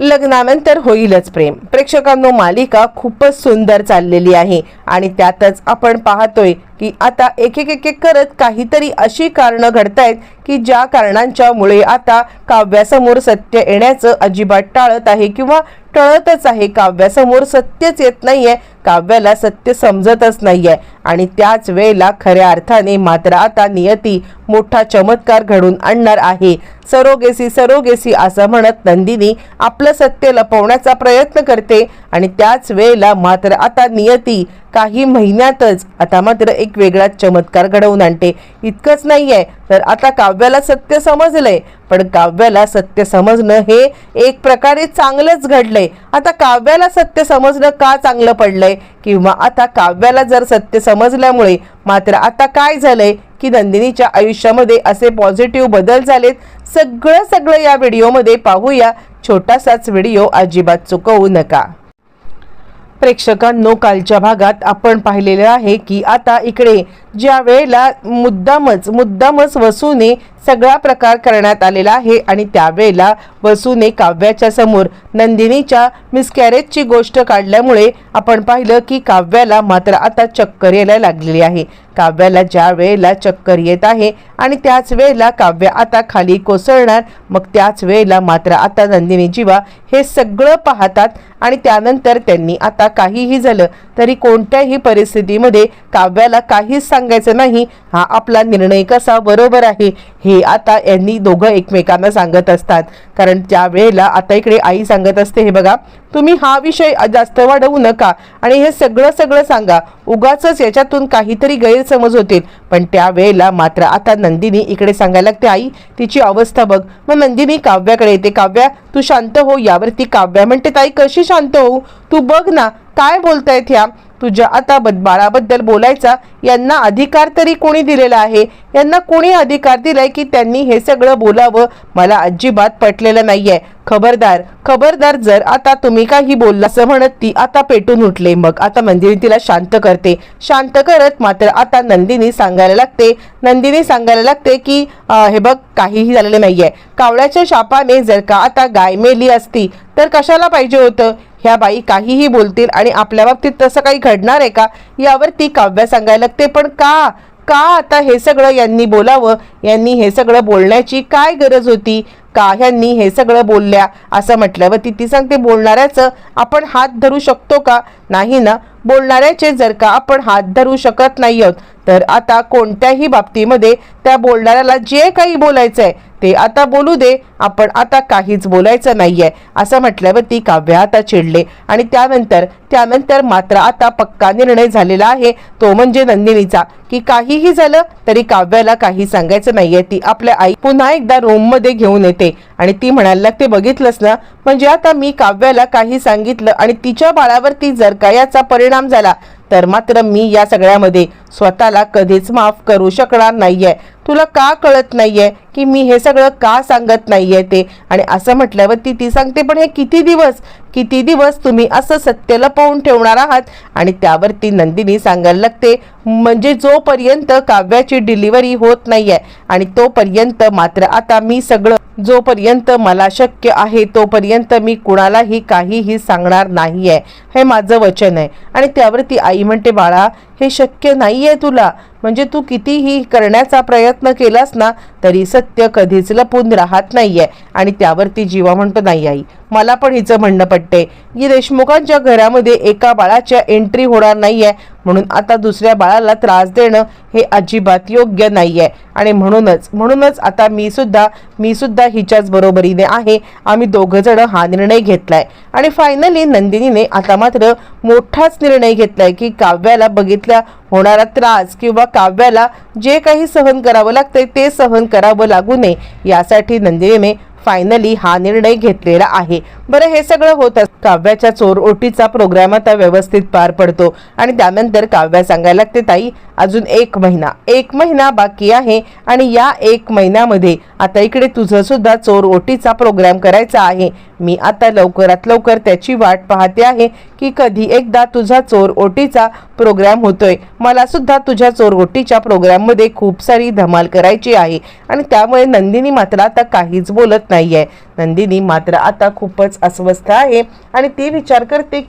लग्नानंतर होईलच प्रेम. प्रेक्षकांनो, मालिका खूपच सुंदर चाललेली आहे आणि त्यातच आपण पाहतोय की आता एक एक करत काहीतरी अशी कारणं घडतायत की ज्या कारणांच्या मुळे आता काव्यासमोर सत्य येण्याचं अजिबात टाळत आहे किंवा टळतच आहे. काव्यासमोर सत्यच येत नाहीये, काव्याला सत्य समजतच नाहीये आणि त्याच वेळेला खऱ्या अर्थाने मात्र आता नियती मोठा चमत्कार घडून आणणार आहे. सरोगेसी असं म्हणत नंदिनी आपलं सत्य लपवण्याचा प्रयत्न करते आणि त्याच वेळेला मात्र आता नियती काही महिन्यातच आता मात्र एक वेगळा चमत्कार घडवून आणते. इतकंच नाहीये तर आता काव्याला सत्य समजलंय, पण काव्याला सत्य समजणं हे एक प्रकारे चांगलंच घडलंय. आता काव्याला सत्य समजणं का चांगलं पडलंय किंवा आता काव्याला जर सत्य समजल्यामुळे मात्र आता काय झालंय की नंदिनीच्या आयुष्यामध्ये असे पॉझिटिव्ह बदल झालेत. सगळं या व्हिडिओमध्ये पाहूया. छोटासाच व्हिडिओ अजिबात चुकवू नका. प्रेक्षकांनो, कालच्या भागात आपण पाहिलेले आहे की आता इकडे ज्या वेळेला मुद्दामच वसूने सगळा प्रकार करण्यात आलेला आहे आणि त्यावेळेला वसूने काव्याच्या समोर नंदिनीच्या मिसकॅरेजची गोष्ट काढल्यामुळे आपण पाहिलं की काव्याला मात्र आता चक्कर यायला लागलेली आहे. काव्याला ज्या वेळेला चक्कर येत आहे आणि त्याच वेळेला काव्य आता खाली कोसळणार. मग त्याच वेळेला मात्र आता नंदिनी जीवा हे सगळं पाहतात आणि त्यानंतर त्यांनी आता काहीही झालं तरी कोणत्याही परिस्थितीमध्ये काव्याला काहीच सांगायचं नाही, हा आपला निर्णय कसा बरोबर आहे हे आता यांनी दोघं एकमेकांना सांगत असतात. कारण त्या वेळेला आता इकडे आई सांगत असते, हे बघा तुम्ही हा विषय जास्त वाढवू नका आणि हे सगळं सांगा, उगाचच याच्यातून काहीतरी गैरसमज होतील. पण त्या वेळेला मात्र आता नंदिनी इकडे सांगायला लागते, आई तिची अवस्था बघ. मग नंदिनी काव्याकडे येते, काव्या तू शांत हो. यावरती काव्या म्हणते, ताई कशी शांत होऊ, तू बघ ना काय बोलतायत ह्या, तुझ्या आता बाळाबद्दल बोलायचा यांना अधिकार तरी कोणी दिलेला आहे, यांना कोणी अधिकार दिलाय की त्यांनी हे सगळं बोलावं. मला अजिबात पटलेलं नाहीये. खबरदार जर आता तुम्ही काही बोलला असं म्हणत ती आता पेटून उठले. मग आता नंदिनी तिला शांत करते. शांत करत मात्र आता नंदिनी सांगायला लागते की हे बघ काहीही झालेलं नाहीये. कावळ्याच्या शापाने जर का आता गाय मेली असती तर कशाला पाहिजे होतं. ह्या बाई काहीही बोलतील आणि आपल्या बाबतीत तसं काही घडणार आहे का, यावरती काव्य सांगायला लागते. पण का आता हे सगळं यांनी बोलावं, यांनी हे सगळं बोलण्याची काय गरज होती, का ह्यांनी हे सगळं बोलल्या असं म्हटल्यावर ती सांगते, बोलणाऱ्याचं आपण हात धरू शकतो का, नाही ना. बोलणाऱ्याचे जर का आपण हात धरू शकत नाही आहोत तर आता कोणत्याही बाबतीमध्ये त्या बोलणाऱ्याला जे काही बोलायचं आहे ते आता बोलू दे, आपण आता काहीच बोलायचं नाहीये असं म्हटल्यावरती काव्य आता चिडले आणि त्यानंतर मात्र आता पक्का निर्णय झालेला आहे, तो म्हणजे नंदिनीचा, की काहीही झालं तरी काव्याला काही सांगायचं नाहीये. ती आपल्या आई पुन्हा एकदा रूम मध्ये घेऊन येते आणि ती म्हणायला लागते, बघितलंस ना, म्हणजे आता मी काव्याला काही सांगितलं आणि तिच्या बाळावरती जर का याचा परिणाम झाला तर मात्र मी या सगळ्यामध्ये स्वतःला कधीच माफ करू शकणार नाहीये. तुला का कळत नाहीये की मी हे सगळं का सांगत नाहीये ते. आणि असं म्हटल्यावरती ती सांगते, पण हे किती दिवस तुम्ही असं सत्य लपवून ठेवणार आहात. आणि त्यावरती नंदिनी सांगायला लागते, म्हणजे जोपर्यंत काव्याची डिलिव्हरी होत नाहीये आणि तोपर्यंत मात्र आता मी सगळं, जोपर्यंत मला शक्य आहे तोपर्यंत मी कुणालाही काहीही सांगणार नाहीये, हे माझं वचन आहे. आणि त्यावरती आई म्हणते, बाळा हे शक्य नाहीये तुला, म्हणजे तू कितीही करण्याचा प्रयत्न केलास ना तरी सत्य कधीच लपून राहत नाहीये. आणि त्यावरती जीवा म्हणतो, नाही आई, मला पण हिचं म्हणणं पटते की देशमुखांच्या घरामध्ये एका बाळाच्या एंट्री होणार नाहीये, म्हणून आता दुसऱ्या बाळाला त्रास देणं हे अजिबात योग्य नाहीये. आणि म्हणूनच आता मी सुद्धा हिच्याच बरोबरीने आहे. आम्ही दोघं जण हा निर्णय घेतलाय. आणि फायनली नंदिनीने आता मात्र मोठाच निर्णय घेतलाय की काव्याला बघितल्या होणारा त्रास किंवा काव्याला जे काही सहन करावं लागतंय ते सहन करावं लागू नये, यासाठी नंदिनीने फायनली हा निर्णय घेतलेला आहे. बरं, हे सगळं होतं काव्याच्या चोर ओटीचा प्रोग्राम आता व्यवस्थित पार पडतो आणि त्यानंतर काव्या सांगायला लागते, ताई अजून एक महिना बाकी आहे आणि या 1 महिन्यामध्ये आता इकडे तुझं सुद्धा चोर ओटीचा प्रोग्राम करायचा आहे. मी आता लवकरात लवकर त्याची वाट पाहते आहे की कधी एकदा तुझा चोर ओटीचा प्रोग्राम होतोय. मला सुद्धा तुझ्या चोर ओटीच्या प्रोग्राममध्ये खूप सारी धमाल करायची आहे. आणि त्यामुळे नंदिनी मात्र आता काहीच बोलत नाहीये. नंदिनी मात्र आता खूपच अस्वस्थ आहे आणि ती विचार करते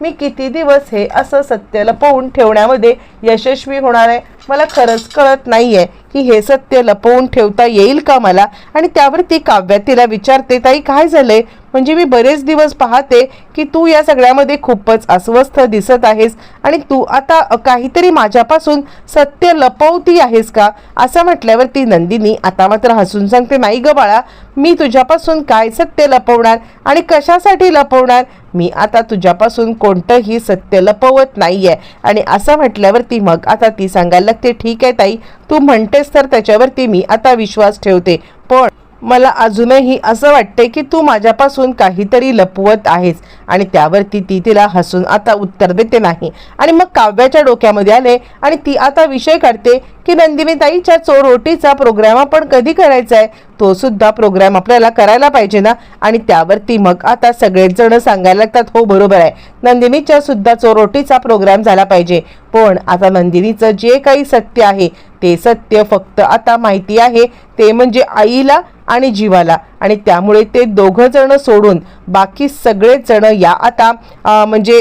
मी किती दिवस हे असं सत्य लपवून ठेवण्यामध्ये यशस्वी होणार आहे. मला खरंच कळत नाहीये की हे सत्य लपवून ठेवता येईल का मला. आणि त्यावरती काव्या तिला विचारते, ताई काय झालंय? म्हणजे मी बरेच दिवस पाहते की तू या सगळ्यामध्ये खूपच अस्वस्थ दिसत आहेस आणि तू आता काहीतरी माझ्यापासून सत्य लपवती आहेस का? असं म्हटल्यावरती नंदिनी आता मात्र हसून सांगते, नाही ग बाळा, मी तुझ्यापासून काय सत्य लपवणार आणि कशासाठी लपवणार? मी आता तुझ्यापासून कोणतंही सत्य लपवत नाहीये. आणि असं म्हटल्यावरती मग आता ती सांगायला लागते, ठीक आहे ताई, तू म्हणतेस तर त्याच्यावरती मी आता विश्वास ठेवते, पण मला अजूनही असं वाटते की तू माझ्यापासून काहीतरी लपवत आहेस. आणि त्यावरती ती तिला हसून आता उत्तर देते नाही. आणि मग काव्याच्या डोक्यामध्ये आले आणि ती आता विषय काढते की नंदिनी ताईच्या चोर ओटीचा प्रोग्राम आपण कधी करायचा आहे? तो सुद्धा प्रोग्राम आपल्याला करायला पाहिजे ना. आणि त्यावरती मग आता सगळेच जण सांगायला लागतात, हो बरोबर आहे, नंदिनीच्या सुद्धा चोर ओटीचा प्रोग्राम झाला पाहिजे. पण आता नंदिनीचं जे काही सत्य आहे ते सत्य फक्त आता माहिती आहे ते म्हणजे आईला आणि जीवाला. आणि त्यामुळे ते दोघं जण सोडून बाकी सगळेच जण या आता म्हणजे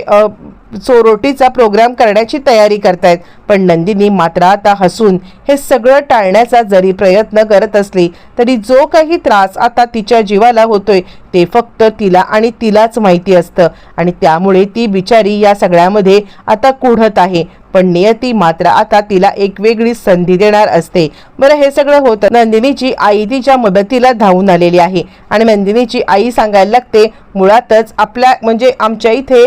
चोरोटीचा प्रोग्राम करण्याची तयारी करतायत. पण नंदिनी मात्र आता हसून हे सगळं टाळण्याचा जरी प्रयत्न करत असली तरी जो काही त्रास आता तिच्या जीवाला होतोय ते फक्त तिला आणि तिलाच माहिती असतं. आणि त्यामुळे ती बिचारी या सगळ्यामध्ये आता कुढत आहे. पण नियती मात्र आता तिला एक वेगळी संधी देणार असते. बरं, हे सगळं होतं नंदिनीची आई तिच्या मदतीला धावून आलेली आहे. आणि नंदिनीची आई सांगायला लागते, मुळातच आपल्या म्हणजे आमच्या इथे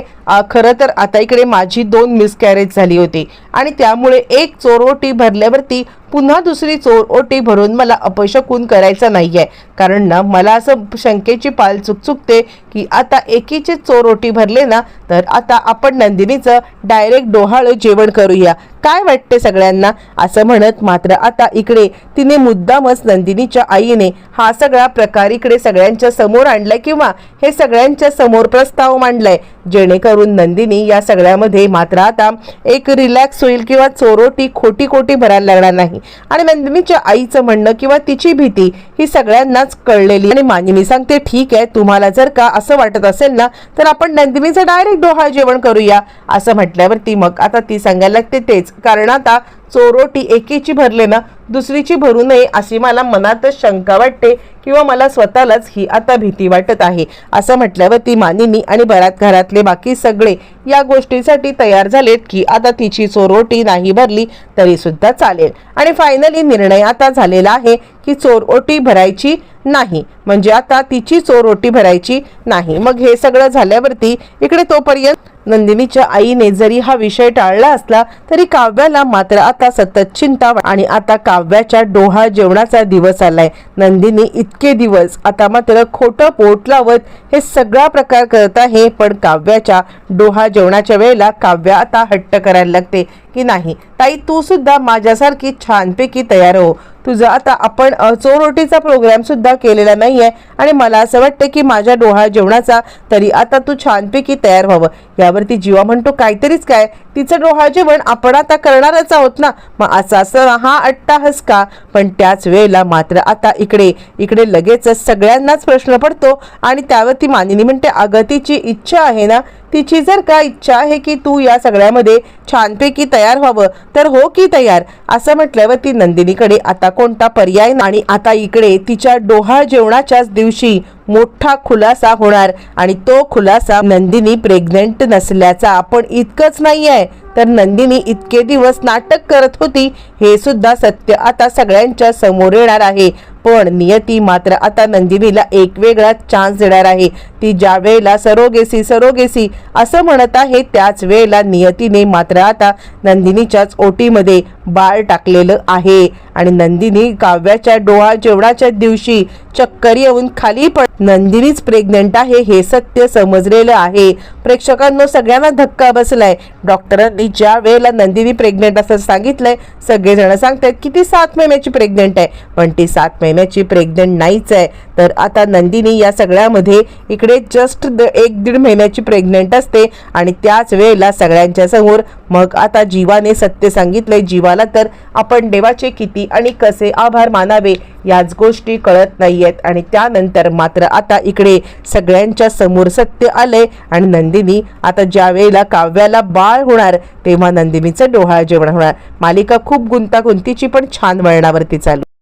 खरं तर आता इकडे माझी 2 मिसकॅरेज झाली होती आणि त्यामुळे एक चोरोटी भरल्यावरती पुन्हा दुसरी चोर ओटी भरून मला अपशकून करायचं नाहीये. कारण ना मला असं शंकेची पाल चुकते की आता एकीचे चोर ओटी भरले ना तर आता आपण नंदिनीचं डायरेक्ट डोहाळं जेवण करूया, काय वाटते सगळ्यांना? असं म्हणत मात्र आता इकडे तिने मुद्दामच नंदिनीच्या आईने हा सगळा प्रकार इकडे सगळ्यांच्या समोर आणलाय किंवा हे सगळ्यांच्या समोर प्रस्ताव मांडलाय जेणेकरून नंदिनी या सगळ्यामध्ये मात्र आता एक रिलॅक्स होईल किंवा चोरोटी खोटी भरायला लागणार नाही. आणि नंदिनीच्या आईचं म्हणणं किंवा तिची भीती ही सगळ्यांनाच कळलेली. आणि मानिनी सांगते, ठीक आहे, तुम्हाला जर का असं वाटत असेल ना तर आपण नंदिनीचं डायरेक्ट डोहाळ जेवण करूया. असं म्हटल्यावरती मग आता ती सांगायला लागते, तेच कारण आता चोरोटी एकीची भरले ना दुसरीची भरू नये अशी मला मनातच शंका वाटते किंवा मला स्वतःलाच ही आता भीती वाटत आहे. असं म्हटल्यावर ती मानिनी आणि बरात घरातले बाकी सगळे या गोष्टीसाठी तयार झालेत की आता तिची चोरोटी नाही भरली तरी सुद्धा चालेल. आणि फायनली निर्णय आता झालेला आहे की चोरोटी भरायची नाही, म्हणजे आता तिची चोरोटी भरायची नाही. मग हे सगळं झाल्यावरती इकडे तोपर्यंत नंदिनीच्या आईने जरी हा विषय टाळला असला तरी काव्याला मात्र आता सतत चिंता. आणि आता काव्याच्या डोहाळ जेवणाचा दिवस आलाय. नंदिनी इतके दिवस आता मात्र खोटं पोट लावत हे सगळा प्रकार करत आहे. पण काव्याच्या डोहाळ जेवणाच्या वेळेला काव्या आता हट्ट करायला लागते की नाही ताई, तू सुद्धा माझ्यासारखी छानपैकी तयार हो. तुझं आता आपण चोरोटीचा प्रोग्राम सुद्धा केलेला नाहीये आणि मला असं वाटतं की माझ्या डोहाळ जेवणाचा तरी आता तू छानपैकी तयार व्हावं. यावरती जीवा म्हणतो, काहीतरीच काय, तिचं डोहाळ जेवण आपण आता करणारच आहोत ना, मग असं हा अट्टाहास का? पण त्याच वेळेला मात्र आता इकडे लगेचच सगळ्यांनाच प्रश्न पडतो. आणि त्यावरती मानिनी म्हणते, अगं तिची इच्छा आहे ना, तिची जर का इच्छा आहे की तू या सगळ्यामध्ये छानपैकी तयार व्हावं तर हो की तयार. असं म्हटल्यावर ती नंदिनीकडे आता कोणता पर्याय नाही. आणि आता इकडे तिच्या डोहाळ जेवणाच्याच दिवशी मोठा खुलासा होणार आणि तो खुलासा नंदिनी प्रेग्नेंट नसल्याचा. आपण इतकंच नाही आहे तर नंदिनी इतके दिवस नाटक करत होती हे सुद्धा सत्य आता सगळ्यांच्या समोर येणार आहे. पण नियती मात्र आता नंदिनीला एक वेगळा चान्स देणार आहे. ती ज्या वेळेला सरोगेसी असं म्हणत आहे त्याच वेळेला नियतीने मात्र आता नंदिनीच्याच ओटीमध्ये बाळ टाकलेलं आहे. आणि नंदिनी काव्याच्या डोहा जेवणाच्या दिवशी चक्कर येऊन खाली नंदिनीच प्रेग्नंट आहे हे सत्य समजलेलं आहे. प्रेक्षकांनो, सगळ्यांना धक्का बसलाय. डॉक्टरांनी ज्या वेळेला नंदिनी प्रेग्नंट असं सांगितलंय, सगळेजण सांगतात की ती 7 महिन्याची प्रेग्नंट आहे, पण ती 7 महिन्याची प्रेग्नंट नाहीच आहे. तर आता नंदिनी या सगळ्यामध्ये इकडे जस्ट 1-1.5 महिन्याची प्रेग्नंट असते आणि त्याच वेळेला सगळ्यांच्या समोर मग आता जीवाने सत्य सांगितलंय. जीवाला तर आपण देवाचे किती आणि कसे आभार मानावे याच गोष्टी कळत नाहीयेत आणि त्यानंतर मात्र आता इकडे सगळ्यांच्या समोर सत्य आलंय आणि नंदिनी आता ज्या वेळेला काव्याला बाळ होणार तेव्हा नंदिनीचं डोहाळं जेवण होणार. मालिका खूप गुंतागुंतीची पण छान वळणावरती चालू.